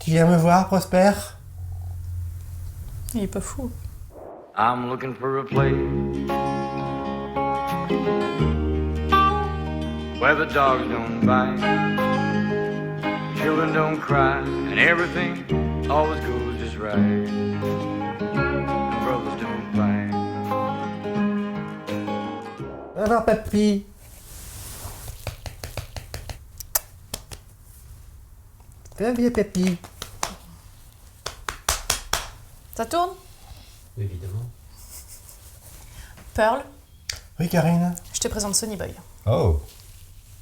Tu viens me voir, Prosper? Il est pas fou. I'm looking for a place where the dogs don't bite, children don't cry, and everything always goes just right, and brothers don't fight. Alors, papy. Viens, papy. Ça tourne? Évidemment. Pearl, Oui, Karine. je te présente Sonny Boy. Oh,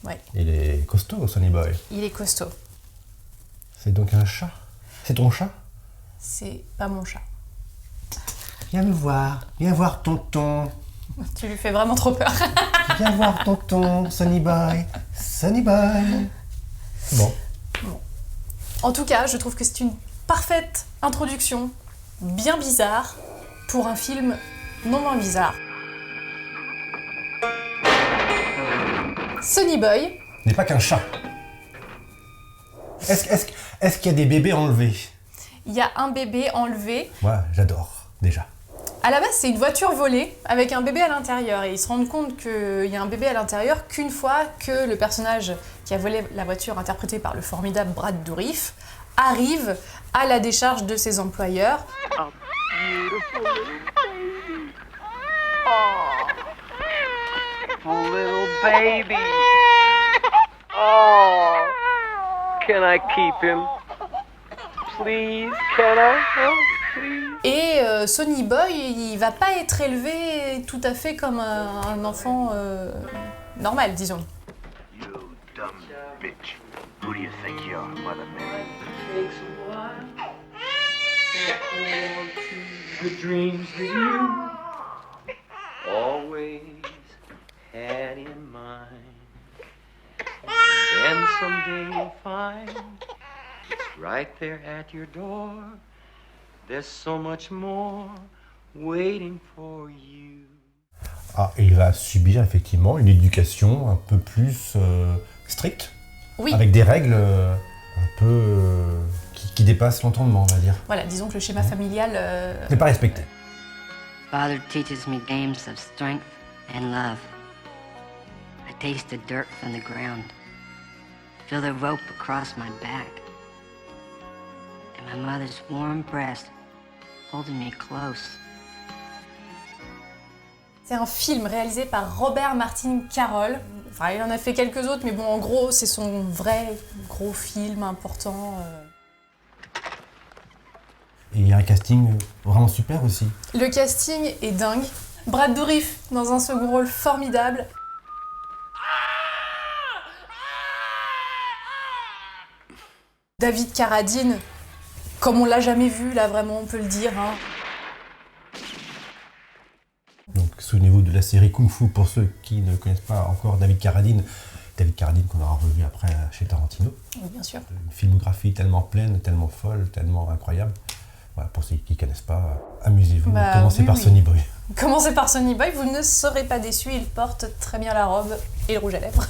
Ouais, il est costaud, Sonny Boy. il est costaud. C'est donc un chat? C'est ton chat? C'est pas mon chat. Viens voir tonton. Tu lui fais vraiment trop peur. Viens voir tonton, Sonny Boy. Sonny Boy. Bon. En tout cas, je trouve que c'est une parfaite introduction, bien bizarre, pour un film non moins bizarre. Sonny Boy, N'est pas qu'un chat. Est-ce qu'il y a des bébés enlevés? il y a un bébé enlevé. Moi, j'adore, déjà. À la base, c'est une voiture volée avec un bébé à l'intérieur. Et ils se rendent compte qu'il y a un bébé à l'intérieur qu'une fois que le personnage qui a volé la voiture, interprété par le formidable Brad Dourif, arrive à la décharge de ses employeurs. Oh, little baby. Oh, can I keep him? Please, can I? Oh, please. Et Sonny Boy, il va pas être élevé tout à fait comme un enfant normal, disons. You dumb bitch. Who do you think you are, mother man? The dreams that you always had in mind. And someday you'll find it's right there at your door. There's so much more waiting for you. Ah, et il va subir effectivement une éducation un peu plus stricte, Oui, avec des règles un peu qui dépassent l'entendement, on va dire. voilà, disons que le schéma familial... C'est pas respecté. Father teaches me games of strength and love. I taste the dirt from the ground, feel the rope across my back, and my mother's warm breast holding me close. C'est un film réalisé par Robert Martin Carroll. Enfin, il en a fait quelques autres, mais bon, en gros, c'est son vrai gros film important. Et il y a un casting vraiment super aussi. Le casting est dingue. Brad Dourif dans un second rôle formidable. David Carradine, comme on l'a jamais vu, là vraiment, on peut le dire. Hein. Donc souvenez-vous de la série Kung Fu pour ceux qui ne connaissent pas encore David Carradine. David Carradine qu'on aura revu après chez Tarantino. Oui, bien sûr. Une filmographie tellement pleine, tellement folle, tellement incroyable. Voilà, pour ceux qui ne connaissent pas, amusez-vous. Commencez oui, par oui. Sonny Boy. Commencez par Sonny Boy, vous ne serez pas déçus, il porte très bien la robe et le rouge à lèvres.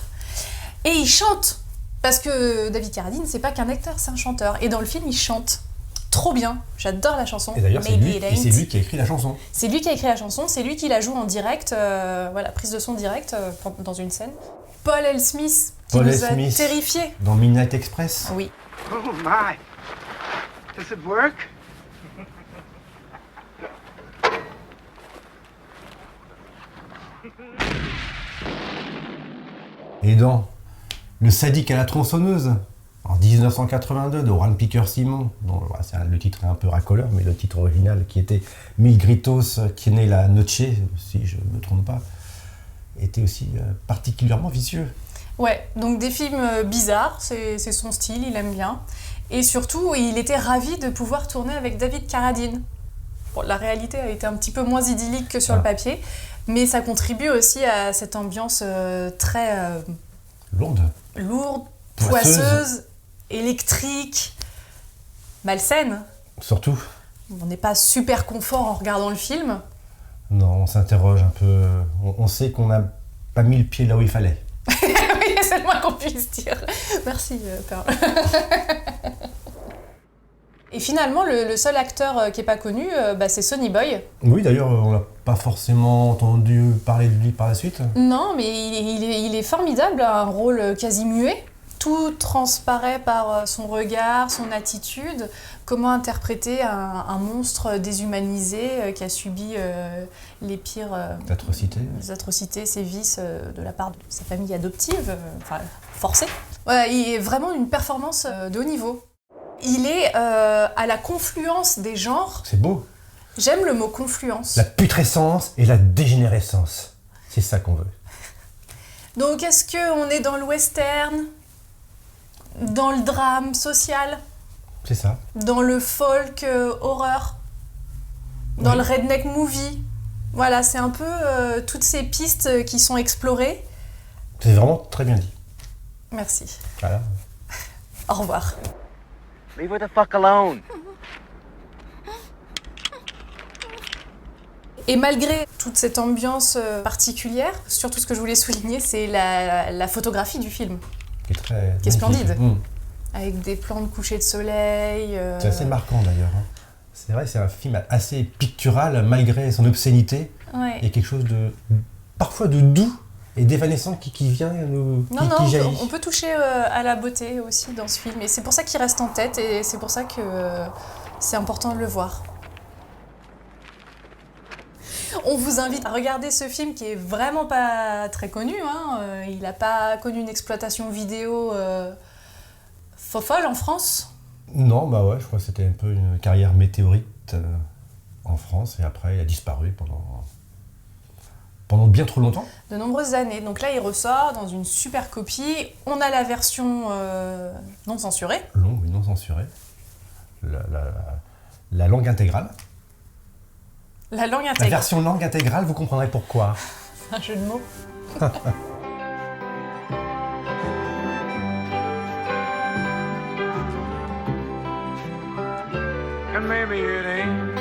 Et il chante. Parce que David Carradine, c'est pas qu'un acteur, c'est un chanteur. Et dans le film, il chante trop bien. J'adore la chanson. Et d'ailleurs, c'est Maybe lui, It et Ain't. c'est lui qui a écrit la chanson. C'est lui qui a écrit la chanson, c'est lui qui la joue en direct, voilà, prise de son direct dans une scène. Paul L. Smith, qui Paul nous L. a Smith. terrifiés. Dans Midnight Express. Oui. Oh my. Does it work? Et dans Le sadique à la tronçonneuse, en 1982, de Juan Piquer Simon, dont le titre est un peu racoleur, mais le titre original qui était Mil Gritos Tiene la Noche, si je ne me trompe pas, était aussi particulièrement vicieux. Ouais, donc des films bizarres, c'est son style, il aime bien. Et surtout, il était ravi de pouvoir tourner avec David Carradine. Bon, la réalité a été un petit peu moins idyllique que sur le papier, mais ça contribue aussi à cette ambiance très lourde, poisseuse, électrique, malsaine. Surtout. On n'est pas super confort en regardant le film. Non, on s'interroge un peu. On sait qu'on n'a pas mis le pied là où il fallait. Oui, c'est le moins qu'on puisse dire. Merci, Pearl. Et finalement, le seul acteur qui n'est pas connu, c'est Sonny Boy. Oui, d'ailleurs, on n'a pas forcément entendu parler de lui par la suite. Non, mais il est formidable, un rôle quasi muet. Tout transparaît par son regard, son attitude, comment interpréter un monstre déshumanisé qui a subi les pires atrocités, sévices de la part de sa famille adoptive, forcée. Voilà, il est vraiment une performance de haut niveau. Il est à la confluence des genres. C'est beau. J'aime le mot confluence. La putrescence et la dégénérescence. C'est ça qu'on veut. Donc est-ce qu'on est dans le western ? Dans le drame social, c'est ça. Dans le folk horreur, dans le redneck movie. Voilà, c'est un peu toutes ces pistes qui sont explorées. C'est vraiment très bien dit. Merci. Voilà. Au revoir. Leave her the fuck alone. Et malgré toute cette ambiance particulière, surtout ce que je voulais souligner, c'est la photographie du film. Qui est splendide. Avec des plans de coucher de soleil. C'est assez marquant d'ailleurs. C'est vrai, c'est un film assez pictural malgré son obscénité. Ouais. Il y a quelque chose de parfois de doux et d'évanescent qui vient nous qui jaillit. On peut toucher à la beauté aussi dans ce film. Et c'est pour ça qu'il reste en tête et c'est pour ça que c'est important de le voir. On vous invite à regarder ce film qui est vraiment pas très connu. Il n'a pas connu une exploitation vidéo folle en France. Non, je crois que c'était un peu une carrière météorite en France et après il a disparu pendant bien trop longtemps. De nombreuses années. Donc là, il ressort dans une super copie. On a la version non censurée. Longue, mais non censurée. La langue intégrale. La langue La intégrale. version langue intégrale, vous comprendrez pourquoi. Un jeu de mots. And maybe it ain't